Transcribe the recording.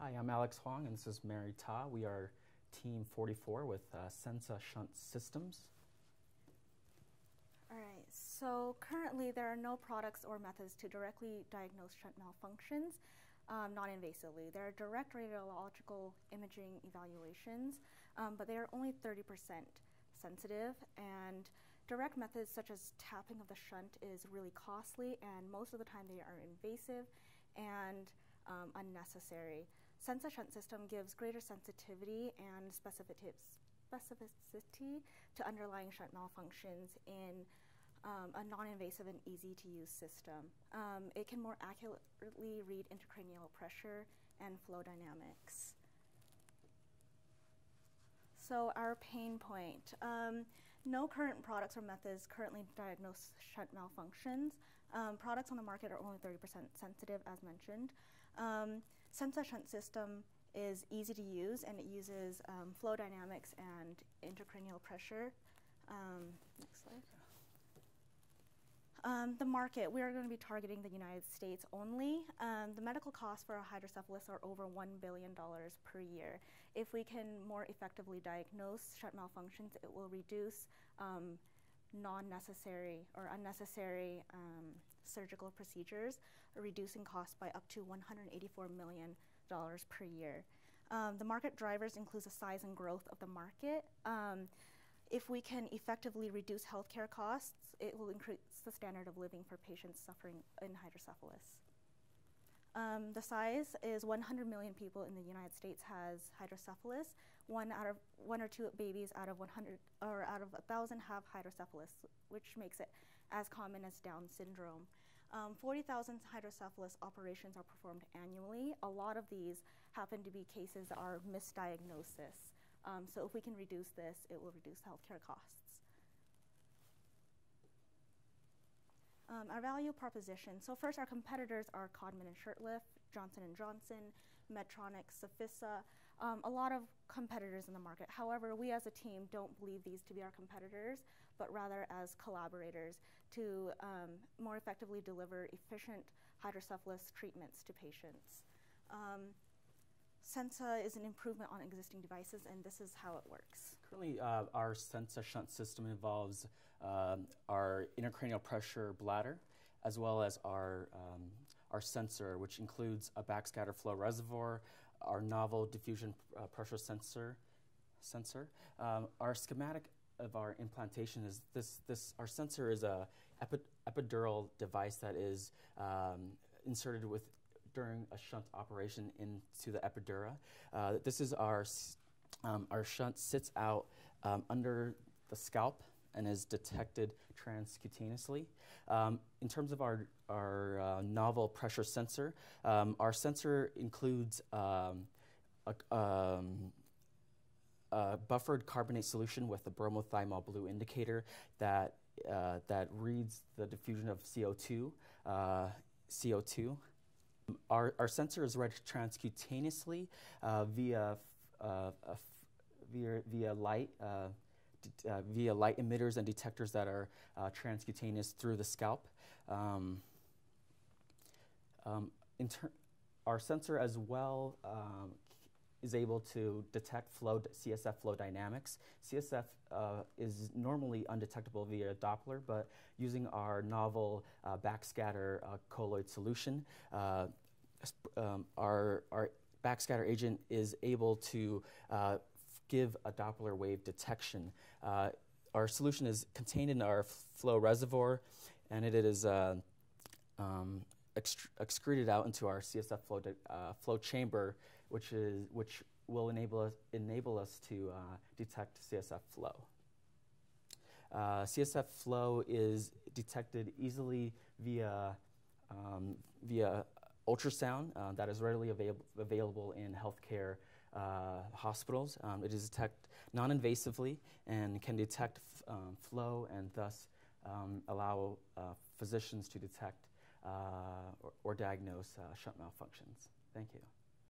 Hi, I'm Alex Huang, and this is Mary Ta. We are Team 44 with Sensa Shunt Systems. All right, so currently there are no products or methods to directly diagnose shunt malfunctions non-invasively. There are direct radiological imaging evaluations, but they are only 30% sensitive, and direct methods such as tapping of the shunt is really costly, and most of the time they are invasive and unnecessary. Sensa Shunt System gives greater sensitivity and specificity to underlying shunt malfunctions in a non-invasive and easy-to-use system. It can more accurately read intracranial pressure and flow dynamics. So our pain point. No current products or methods currently diagnose shunt malfunctions. Products on the market are only 30% sensitive, as mentioned. Sensa Shunt System is easy to use, and it uses flow dynamics and intracranial pressure. Next slide. The market, we are going to be targeting the United States only. The medical costs for hydrocephalus are over $1 billion per year. If we can more effectively diagnose shunt malfunctions, it will reduce non-necessary or unnecessary surgical procedures, reducing costs by up to $184 million per year. The market drivers include the size and growth of the market. If we can effectively reduce healthcare costs, it will increase the standard of living for patients suffering in hydrocephalus. The size is 100 million people in the United States has hydrocephalus. One or two babies out of 100 or out of 1,000 have hydrocephalus, which makes it as common as Down syndrome. 40,000 hydrocephalus operations are performed annually. A lot of these happen to be cases that are misdiagnosis. So if we can reduce this, it will reduce healthcare costs. Our value proposition. So first, our competitors are Codman and Shurtleff, Johnson & Johnson, Medtronic, Sofisa, a lot of competitors in the market. However, we as a team don't believe these to be our competitors, but rather as collaborators to more effectively deliver efficient hydrocephalus treatments to patients. Sensa is an improvement on existing devices, and this is how it works. Currently, our Sensa Shunt System involves our intracranial pressure bladder, as well as our sensor, which includes a backscatter flow reservoir, our novel diffusion pressure sensor. Our schematic of our implantation is this. Our sensor is a epidural device that is inserted during a shunt operation into the epidura. This is our shunt sits out under the scalp and is detected transcutaneously. In terms of our novel pressure sensor, our sensor includes a buffered carbonate solution with a bromothymol blue indicator that reads the diffusion of CO2. Our sensor is read transcutaneously via light emitters and detectors that are transcutaneous through the scalp. Our sensor as well is able to detect CSF flow dynamics. CSF is normally undetectable via Doppler, but using our novel backscatter colloid solution, our backscatter agent is able to give a Doppler wave detection. Our solution is contained in our flow reservoir, and it is excreted out into our CSF flow chamber, which will enable us to detect CSF flow. CSF flow is detected easily via ultrasound that is readily available in healthcare hospitals. It is detected non-invasively and can detect flow and thus allow physicians to detect or diagnose shunt malfunctions. Thank you.